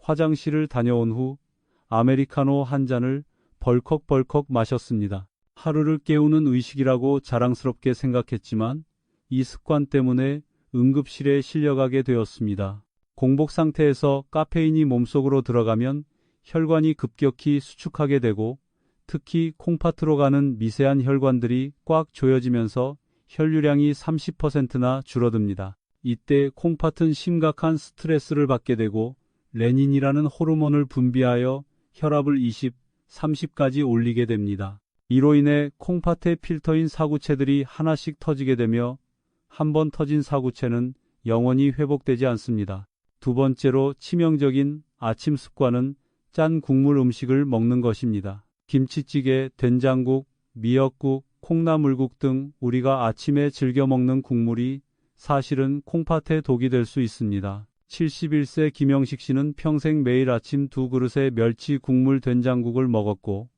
화장실을 다녀온 후 아메리카노 한 잔을 벌컥벌컥 마셨습니다. 하루를 깨우는 의식이라고 자랑스럽게 생각했지만 이 습관 때문에 응급실에 실려가게 되었습니다. 공복 상태에서 카페인이 몸속으로 들어가면 혈관이 급격히 수축하게 되고 특히 콩팥으로 가는 미세한 혈관들이 꽉 조여지면서 혈류량이 30%나 줄어듭니다. 이때 콩팥은 심각한 스트레스를 받게 되고 레닌이라는 호르몬을 분비하여 혈압을 20, 30까지 올리게 됩니다. 이로 인해 콩팥의 필터인 사구체들이 하나씩 터지게 되며 한 번 터진 사구체는 영원히 회복되지 않습니다. 두 번째로 치명적인 아침 습관은 짠 국물 음식을 먹는 것입니다. 김치찌개, 된장국, 미역국, 콩나물국 등 우리가 아침에 즐겨 먹는 국물이 사실은 콩팥에 독이 될 수 있습니다. 71세 김영식 씨는 평생 매일 아침 2그릇의 멸치 국물 된장국을 먹었고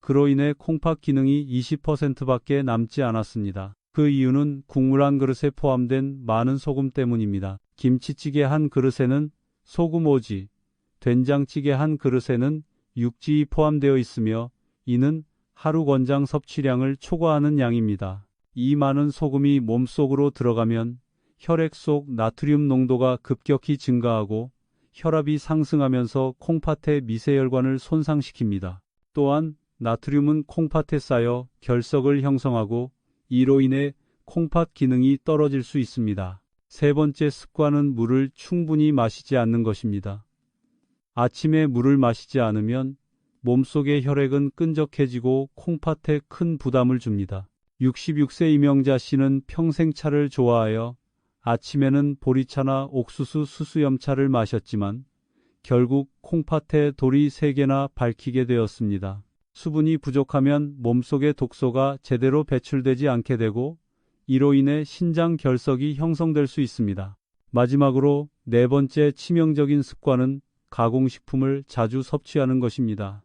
그로 인해 콩팥 기능이 20%밖에 남지 않았습니다. 그 이유는 국물 한 그릇에 포함된 많은 소금 때문입니다. 김치찌개 한 그릇에는 소금 오지, 된장찌개 한 그릇에는 육지이 포함되어 있으며 이는 하루 권장 섭취량을 초과하는 양입니다. 이 많은 소금이 몸속으로 들어가면 혈액 속 나트륨 농도가 급격히 증가하고 혈압이 상승하면서 콩팥의 미세혈관을 손상시킵니다. 또한 나트륨은 콩팥에 쌓여 결석을 형성하고 이로 인해 콩팥 기능이 떨어질 수 있습니다. 세 번째 습관은 물을 충분히 마시지 않는 것입니다. 아침에 물을 마시지 않으면 몸속의 혈액은 끈적해지고 콩팥에 큰 부담을 줍니다. 66세 이명자 씨는 평생 차를 좋아하여 아침에는 보리차나 옥수수 수수염차를 마셨지만 결국 콩팥에 돌이 3개나 밝히게 되었습니다. 수분이 부족하면 몸속의 독소가 제대로 배출되지 않게 되고 이로 인해 신장 결석이 형성될 수 있습니다. 마지막으로 네 번째 치명적인 습관은 가공식품을 자주 섭취하는 것입니다.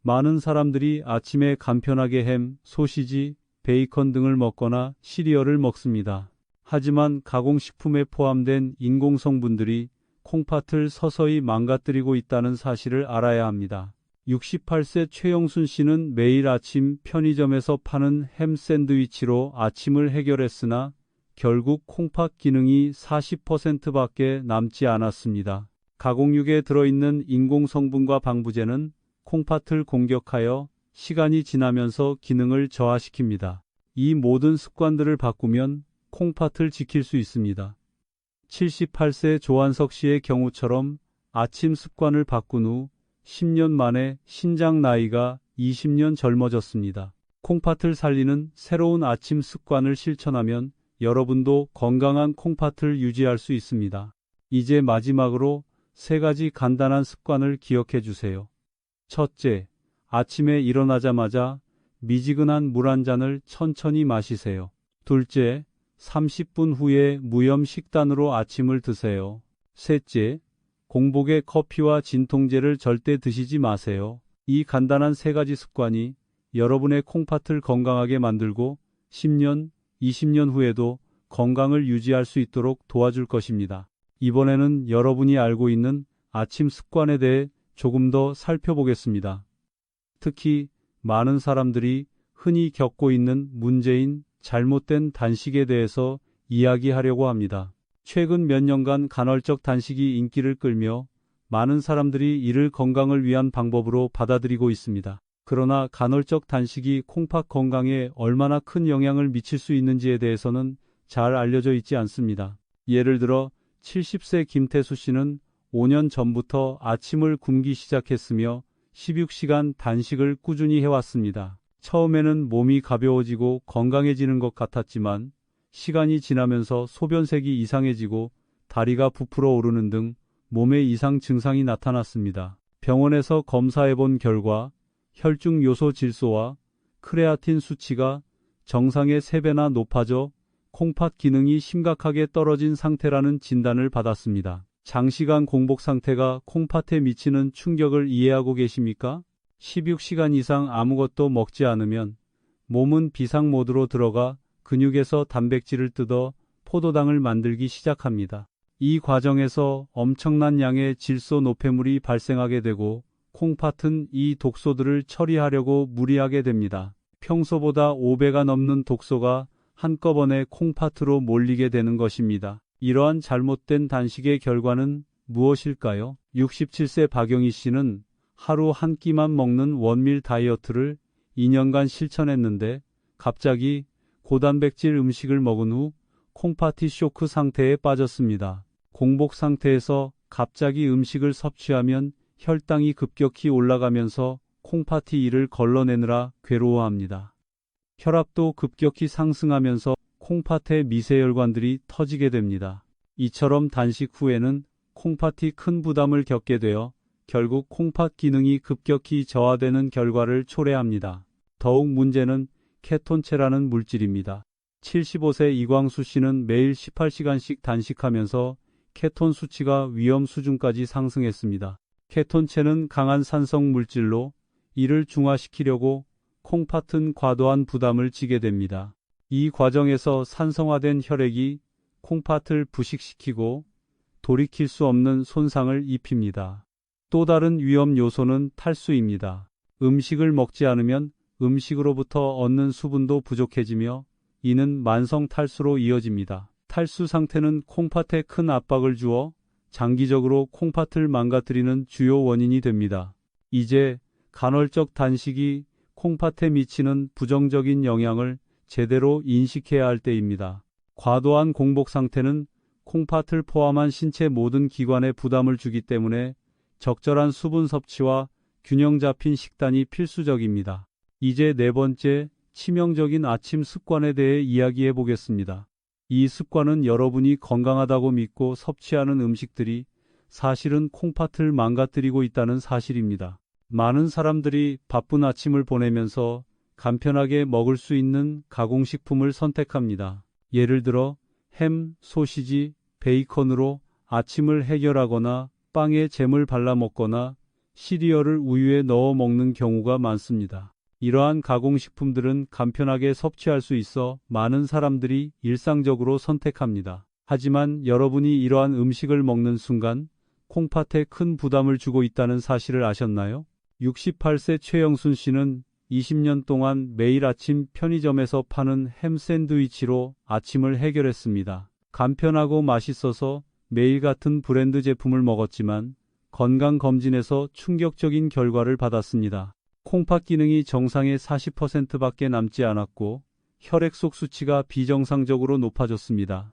많은 사람들이 아침에 간편하게 햄, 소시지, 베이컨 등을 먹거나 시리얼을 먹습니다. 하지만 가공식품에 포함된 인공성분들이 콩팥을 서서히 망가뜨리고 있다는 사실을 알아야 합니다. 68세 최영순 씨는 매일 아침 편의점에서 파는 햄 샌드위치로 아침을 해결했으나 결국 콩팥 기능이 40%밖에 남지 않았습니다. 가공육에 들어있는 인공성분과 방부제는 콩팥을 공격하여 시간이 지나면서 기능을 저하시킵니다. 이 모든 습관들을 바꾸면 콩팥을 지킬 수 있습니다. 78세 조한석 씨의 경우처럼 아침 습관을 바꾼 후 10년 만에 신장 나이가 20년 젊어졌습니다. 콩팥을 살리는 새로운 아침 습관을 실천하면 여러분도 건강한 콩팥을 유지할 수 있습니다. 이제 마지막으로 3가지 간단한 습관을 기억해 주세요. 첫째, 아침에 일어나자마자 미지근한 물 한 잔을 천천히 마시세요. 둘째, 30분 후에 무염 식단으로 아침을 드세요. 셋째, 공복에 커피와 진통제를 절대 드시지 마세요. 이 간단한 3가지 습관이 여러분의 콩팥을 건강하게 만들고 10년, 20년 후에도 건강을 유지할 수 있도록 도와줄 것입니다. 이번에는 여러분이 알고 있는 아침 습관에 대해 조금 더 살펴보겠습니다. 특히 많은 사람들이 흔히 겪고 있는 문제인 잘못된 단식에 대해서 이야기하려고 합니다. 최근 몇 년간 간헐적 단식이 인기를 끌며 많은 사람들이 이를 건강을 위한 방법으로 받아들이고 있습니다. 그러나 간헐적 단식이 콩팥 건강에 얼마나 큰 영향을 미칠 수 있는지에 대해서는 잘 알려져 있지 않습니다. 예를 들어 70세 김태수 씨는 5년 전부터 아침을 굶기 시작했으며 16시간 단식을 꾸준히 해왔습니다. 처음에는 몸이 가벼워지고 건강해지는 것 같았지만 시간이 지나면서 소변색이 이상해지고 다리가 부풀어 오르는 등 몸에 이상 증상이 나타났습니다. 병원에서 검사해본 결과 혈중 요소 질소와 크레아틴 수치가 정상의 3배나 높아져 콩팥 기능이 심각하게 떨어진 상태라는 진단을 받았습니다. 장시간 공복 상태가 콩팥에 미치는 충격을 이해하고 계십니까? 16시간 이상 아무것도 먹지 않으면 몸은 비상 모드로 들어가 근육에서 단백질을 뜯어 포도당을 만들기 시작합니다. 이 과정에서 엄청난 양의 질소 노폐물이 발생하게 되고 콩팥은 이 독소들을 처리하려고 무리하게 됩니다. 평소보다 5배가 넘는 독소가 한꺼번에 콩팥으로 몰리게 되는 것입니다. 이러한 잘못된 단식의 결과는 무엇일까요? 67세 박영희 씨는 하루 한 끼만 먹는 원밀 다이어트를 2년간 실천했는데 갑자기 고단백질 음식을 먹은 후 콩팥이 쇼크 상태에 빠졌습니다. 공복 상태에서 갑자기 음식을 섭취하면 혈당이 급격히 올라가면서 콩팥이 이를 걸러내느라 괴로워합니다. 혈압도 급격히 상승하면서 콩팥의 미세혈관들이 터지게 됩니다. 이처럼 단식 후에는 콩팥이 큰 부담을 겪게 되어 결국 콩팥 기능이 급격히 저하되는 결과를 초래합니다. 더욱 문제는 케톤체라는 물질입니다. 75세 이광수 씨는 매일 18시간씩 단식하면서 케톤 수치가 위험 수준까지 상승했습니다. 케톤체는 강한 산성 물질로 이를 중화시키려고 콩팥은 과도한 부담을 지게 됩니다. 이 과정에서 산성화된 혈액이 콩팥을 부식시키고 돌이킬 수 없는 손상을 입힙니다. 또 다른 위험 요소는 탈수입니다. 음식을 먹지 않으면 음식으로부터 얻는 수분도 부족해지며 이는 만성 탈수로 이어집니다. 탈수 상태는 콩팥에 큰 압박을 주어 장기적으로 콩팥을 망가뜨리는 주요 원인이 됩니다. 이제 간헐적 단식이 콩팥에 미치는 부정적인 영향을 제대로 인식해야 할 때입니다. 과도한 공복 상태는 콩팥을 포함한 신체 모든 기관에 부담을 주기 때문에 적절한 수분 섭취와 균형 잡힌 식단이 필수적입니다. 이제 네 번째, 치명적인 아침 습관에 대해 이야기해 보겠습니다. 이 습관은 여러분이 건강하다고 믿고 섭취하는 음식들이 사실은 콩팥을 망가뜨리고 있다는 사실입니다. 많은 사람들이 바쁜 아침을 보내면서 간편하게 먹을 수 있는 가공식품을 선택합니다. 예를 들어 햄, 소시지, 베이컨으로 아침을 해결하거나 빵에 잼을 발라 먹거나 시리얼을 우유에 넣어 먹는 경우가 많습니다. 이러한 가공식품들은 간편하게 섭취할 수 있어 많은 사람들이 일상적으로 선택합니다. 하지만 여러분이 이러한 음식을 먹는 순간 콩팥에 큰 부담을 주고 있다는 사실을 아셨나요? 68세 최영순 씨는 20년 동안 매일 아침 편의점에서 파는 햄 샌드위치로 아침을 해결했습니다. 간편하고 맛있어서 매일 같은 브랜드 제품을 먹었지만 건강검진에서 충격적인 결과를 받았습니다. 콩팥 기능이 정상의 40%밖에 남지 않았고 혈액 속 수치가 비정상적으로 높아졌습니다.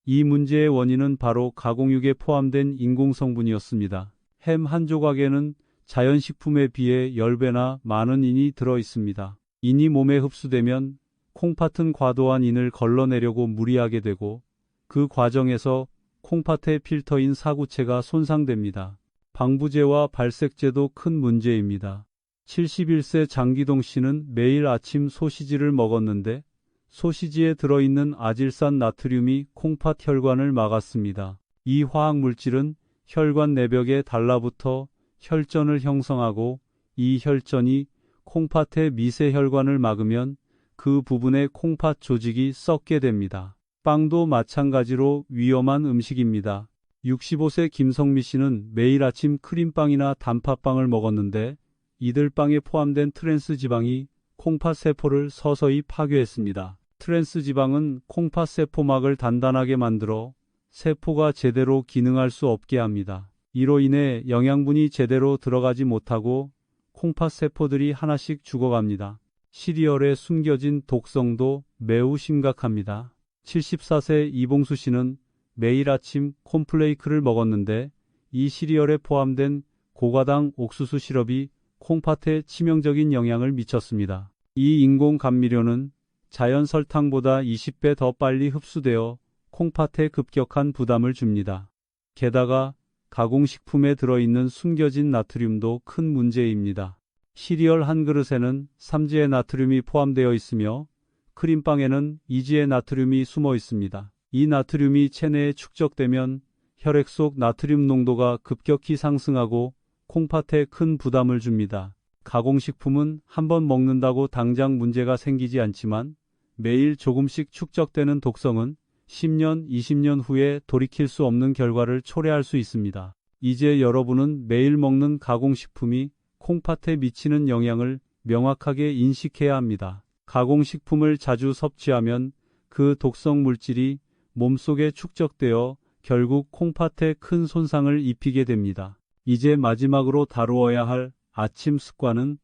이 문제의 원인은 바로 가공육에 포함된 인공성분이었습니다. 햄 한 조각에는 자연식품에 비해 10배나 많은 인이 들어 있습니다. 인이 몸에 흡수되면 콩팥은 과도한 인을 걸러내려고 무리하게 되고 그 과정에서 콩팥의 필터인 사구체가 손상됩니다. 방부제와 발색제도 큰 문제입니다. 71세 장기동 씨는 매일 아침 소시지를 먹었는데 소시지에 들어있는 아질산 나트륨이 콩팥 혈관을 막았습니다. 이 화학물질은 혈관 내벽에 달라붙어 혈전을 형성하고 이 혈전이 콩팥의 미세혈관을 막으면 그 부분의 콩팥 조직이 썩게 됩니다. 빵도 마찬가지로 위험한 음식입니다. 65세 김성미 씨는 매일 아침 크림빵이나 단팥빵을 먹었는데 이들 빵에 포함된 트랜스 지방이 콩팥 세포를 서서히 파괴했습니다. 트랜스 지방은 콩팥 세포막을 단단하게 만들어 세포가 제대로 기능할 수 없게 합니다. 이로 인해 영양분이 제대로 들어가지 못하고 콩팥 세포들이 하나씩 죽어갑니다. 시리얼에 숨겨진 독성도 매우 심각합니다. 74세 이봉수 씨는 매일 아침 콘플레이크를 먹었는데 이 시리얼에 포함된 고과당 옥수수 시럽이 콩팥에 치명적인 영향을 미쳤습니다. 이 인공 감미료는 자연 설탕보다 20배 더 빨리 흡수되어 콩팥에 급격한 부담을 줍니다. 게다가 가공식품에 들어있는 숨겨진 나트륨도 큰 문제입니다. 시리얼 한 그릇에는 3지의 나트륨이 포함되어 있으며 크림빵에는 2지의 나트륨이 숨어 있습니다. 이 나트륨이 체내에 축적되면 혈액 속 나트륨 농도가 급격히 상승하고 콩팥에 큰 부담을 줍니다. 가공식품은 한번 먹는다고 당장 문제가 생기지 않지만 매일 조금씩 축적되는 독성은 10년, 20년 후에 돌이킬 수 없는 결과를 초래할 수 있습니다. 이제 여러분은 매일 먹는 가공식품이 콩팥에 미치는 영향을 명확하게 인식해야 합니다. 가공식품을 자주 섭취하면 그 독성 물질이 몸속에 축적되어 결국 콩팥에 큰 손상을 입히게 됩니다. 이제 마지막으로 다루어야 할 아침 습관은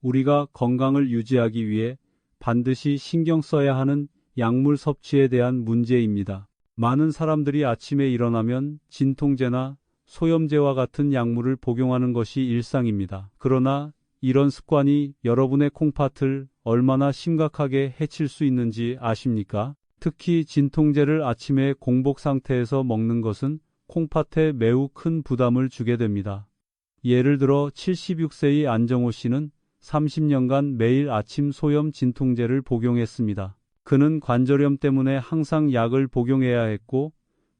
우리가 건강을 유지하기 위해 반드시 신경 써야 하는 약물 섭취에 대한 문제입니다. 많은 사람들이 아침에 일어나면 진통제나 소염제와 같은 약물을 복용하는 것이 일상입니다. 그러나 이런 습관이 여러분의 콩팥을 얼마나 심각하게 해칠 수 있는지 아십니까? 특히 진통제를 아침에 공복 상태에서 먹는 것은 콩팥에 매우 큰 부담을 주게 됩니다. 예를 들어 76세의 안정호 씨는 30년간 매일 아침 소염 진통제를 복용했습니다. 그는 관절염 때문에 항상 약을 복용해야 했고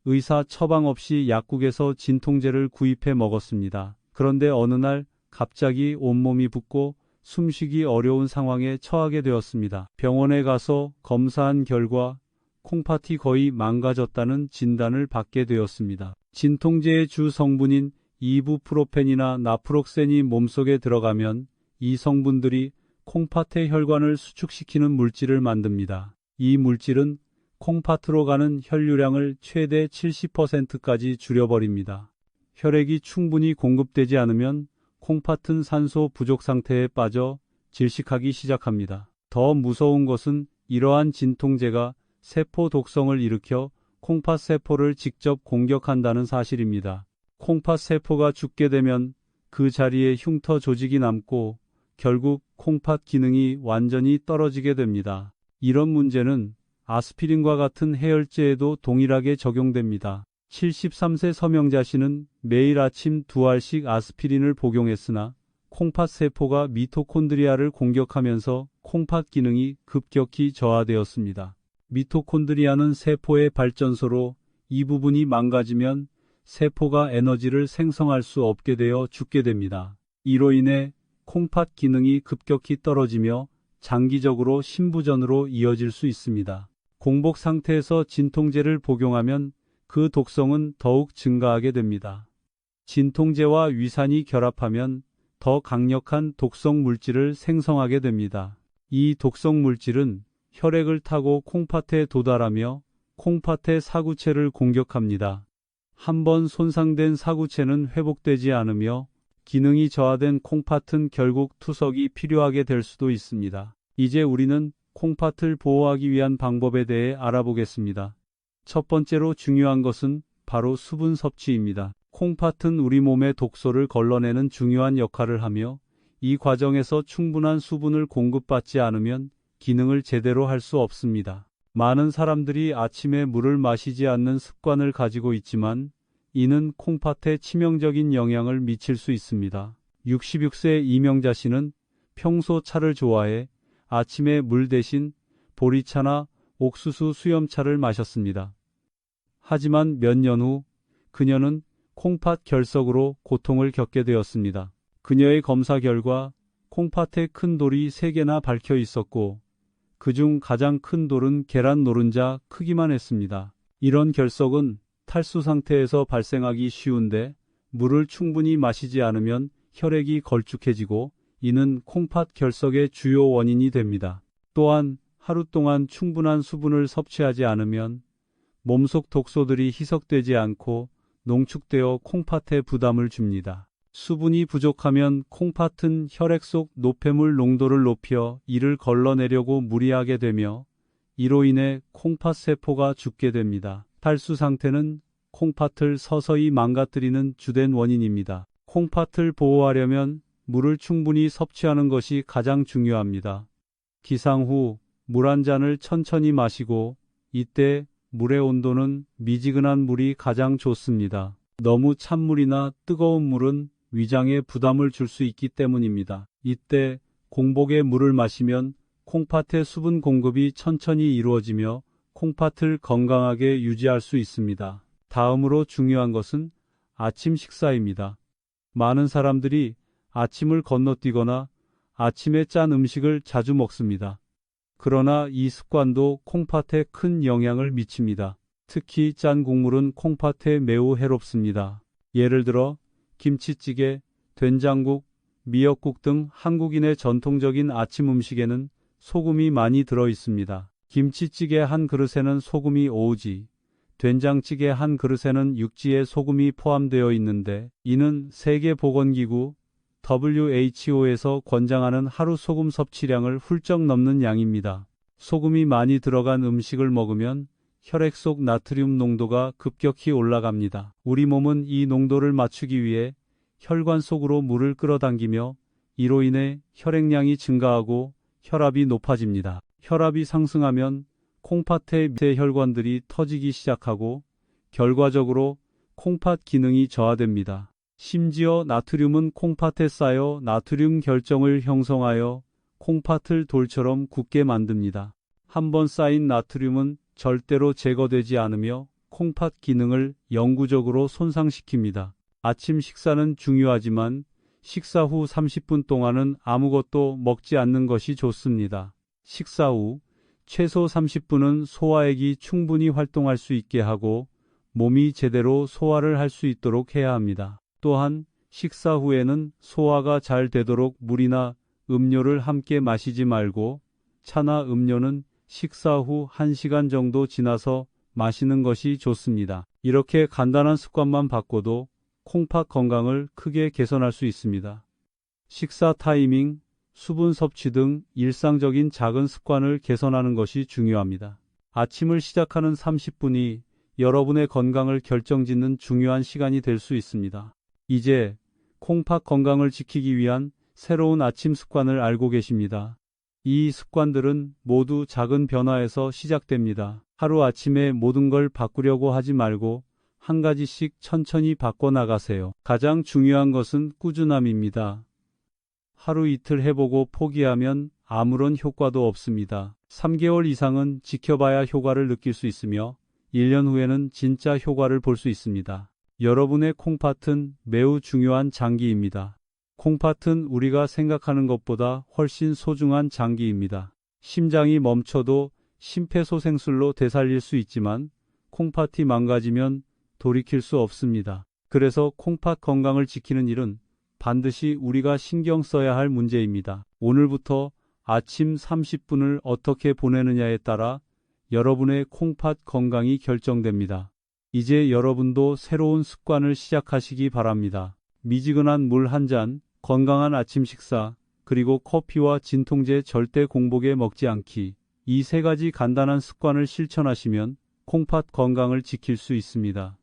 의사 처방 없이 약국에서 진통제를 구입해 먹었습니다. 그런데 어느 날 갑자기 온몸이 붓고 숨쉬기 어려운 상황에 처하게 되었습니다. 병원에 가서 검사한 결과 콩팥이 거의 망가졌다는 진단을 받게 되었습니다. 진통제의 주 성분인 이부프로펜이나 나프록센이 몸속에 들어가면 이 성분들이 콩팥의 혈관을 수축시키는 물질을 만듭니다. 이 물질은 콩팥으로 가는 혈류량을 최대 70%까지 줄여버립니다. 혈액이 충분히 공급되지 않으면 콩팥은 산소 부족 상태에 빠져 질식하기 시작합니다. 더 무서운 것은 이러한 진통제가 세포 독성을 일으켜 콩팥 세포를 직접 공격한다는 사실입니다. 콩팥 세포가 죽게 되면 그 자리에 흉터 조직이 남고 결국 콩팥 기능이 완전히 떨어지게 됩니다. 이런 문제는 아스피린과 같은 해열제에도 동일하게 적용됩니다. 73세 서명자 씨는 매일 아침 2알씩 아스피린을 복용했으나 콩팥 세포가 미토콘드리아를 공격하면서 콩팥 기능이 급격히 저하되었습니다. 미토콘드리아는 세포의 발전소로 이 부분이 망가지면 세포가 에너지를 생성할 수 없게 되어 죽게 됩니다. 이로 인해 콩팥 기능이 급격히 떨어지며 장기적으로 심부전으로 이어질 수 있습니다. 공복 상태에서 진통제를 복용하면 그 독성은 더욱 증가하게 됩니다. 진통제와 위산이 결합하면 더 강력한 독성 물질을 생성하게 됩니다. 이 독성 물질은 혈액을 타고 콩팥에 도달하며 콩팥의 사구체를 공격합니다. 한번 손상된 사구체는 회복되지 않으며 기능이 저하된 콩팥은 결국 투석이 필요하게 될 수도 있습니다. 이제 우리는 콩팥을 보호하기 위한 방법에 대해 알아보겠습니다. 첫 번째로 중요한 것은 바로 수분 섭취입니다. 콩팥은 우리 몸의 독소를 걸러내는 중요한 역할을 하며 이 과정에서 충분한 수분을 공급받지 않으면 기능을 제대로 할 수 없습니다. 많은 사람들이 아침에 물을 마시지 않는 습관을 가지고 있지만 이는 콩팥에 치명적인 영향을 미칠 수 있습니다. 66세 이명자 씨는 평소 차를 좋아해 아침에 물 대신 보리차나 옥수수 수염차를 마셨습니다. 하지만 몇 년 후 그녀는 콩팥 결석으로 고통을 겪게 되었습니다. 그녀의 검사 결과 콩팥에 큰 돌이 3개나 박혀 있었고 그중 가장 큰 돌은 계란 노른자 크기만 했습니다. 이런 결석은 탈수 상태에서 발생하기 쉬운데 물을 충분히 마시지 않으면 혈액이 걸쭉해지고 이는 콩팥 결석의 주요 원인이 됩니다. 또한 하루 동안 충분한 수분을 섭취하지 않으면 몸속 독소들이 희석되지 않고 농축되어 콩팥에 부담을 줍니다. 수분이 부족하면 콩팥은 혈액 속 노폐물 농도를 높여 이를 걸러내려고 무리하게 되며 이로 인해 콩팥 세포가 죽게 됩니다. 탈수 상태는 콩팥을 서서히 망가뜨리는 주된 원인입니다. 콩팥을 보호하려면 물을 충분히 섭취하는 것이 가장 중요합니다. 기상 후 물 한 잔을 천천히 마시고 이때 물의 온도는 미지근한 물이 가장 좋습니다. 너무 찬 물이나 뜨거운 물은 위장에 부담을 줄 수 있기 때문입니다. 이때 공복에 물을 마시면 콩팥의 수분 공급이 천천히 이루어지며 콩팥을 건강하게 유지할 수 있습니다. 다음으로 중요한 것은 아침 식사입니다. 많은 사람들이 아침을 건너뛰거나 아침에 짠 음식을 자주 먹습니다. 그러나 이 습관도 콩팥에 큰 영향을 미칩니다. 특히 짠 국물은 콩팥에 매우 해롭습니다. 예를 들어 김치찌개, 된장국, 미역국 등 한국인의 전통적인 아침 음식에는 소금이 많이 들어 있습니다. 김치찌개 한 그릇에는 소금이 5지, 된장찌개 한 그릇에는 6지의 소금이 포함되어 있는데 이는 세계보건기구 WHO에서 권장하는 하루 소금 섭취량을 훌쩍 넘는 양입니다. 소금이 많이 들어간 음식을 먹으면 혈액 속 나트륨 농도가 급격히 올라갑니다. 우리 몸은 이 농도를 맞추기 위해 혈관 속으로 물을 끌어당기며 이로 인해 혈액량이 증가하고 혈압이 높아집니다. 혈압이 상승하면 콩팥의 밑에 혈관들이 터지기 시작하고 결과적으로 콩팥 기능이 저하됩니다. 심지어 나트륨은 콩팥에 쌓여 나트륨 결정을 형성하여 콩팥을 돌처럼 굳게 만듭니다. 한번 쌓인 나트륨은 절대로 제거되지 않으며 콩팥 기능을 영구적으로 손상시킵니다. 아침 식사는 중요하지만 식사 후 30분 동안은 아무것도 먹지 않는 것이 좋습니다. 식사 후 최소 30분은 소화액이 충분히 활동할 수 있게 하고 몸이 제대로 소화를 할 수 있도록 해야 합니다. 또한 식사 후에는 소화가 잘 되도록 물이나 음료를 함께 마시지 말고 차나 음료는 식사 후 1시간 정도 지나서 마시는 것이 좋습니다. 이렇게 간단한 습관만 바꿔도 콩팥 건강을 크게 개선할 수 있습니다. 식사 타이밍, 수분 섭취 등 일상적인 작은 습관을 개선하는 것이 중요합니다. 아침을 시작하는 30분이 여러분의 건강을 결정짓는 중요한 시간이 될 수 있습니다. 이제 콩팥 건강을 지키기 위한 새로운 아침 습관을 알고 계십니다. 이 습관들은 모두 작은 변화에서 시작됩니다. 하루 아침에 모든 걸 바꾸려고 하지 말고 한 가지씩 천천히 바꿔나가세요. 가장 중요한 것은 꾸준함입니다. 하루 이틀 해보고 포기하면 아무런 효과도 없습니다. 3개월 이상은 지켜봐야 효과를 느낄 수 있으며 1년 후에는 진짜 효과를 볼 수 있습니다. 여러분의 콩팥은 매우 중요한 장기입니다. 콩팥은 우리가 생각하는 것보다 훨씬 소중한 장기입니다. 심장이 멈춰도 심폐소생술로 되살릴 수 있지만 콩팥이 망가지면 돌이킬 수 없습니다. 그래서 콩팥 건강을 지키는 일은 반드시 우리가 신경 써야 할 문제입니다. 오늘부터 아침 30분을 어떻게 보내느냐에 따라 여러분의 콩팥 건강이 결정됩니다. 이제 여러분도 새로운 습관을 시작하시기 바랍니다. 미지근한 물 한 잔, 건강한 아침 식사, 그리고 커피와 진통제 절대 공복에 먹지 않기. 이 세 가지 간단한 습관을 실천하시면 콩팥 건강을 지킬 수 있습니다.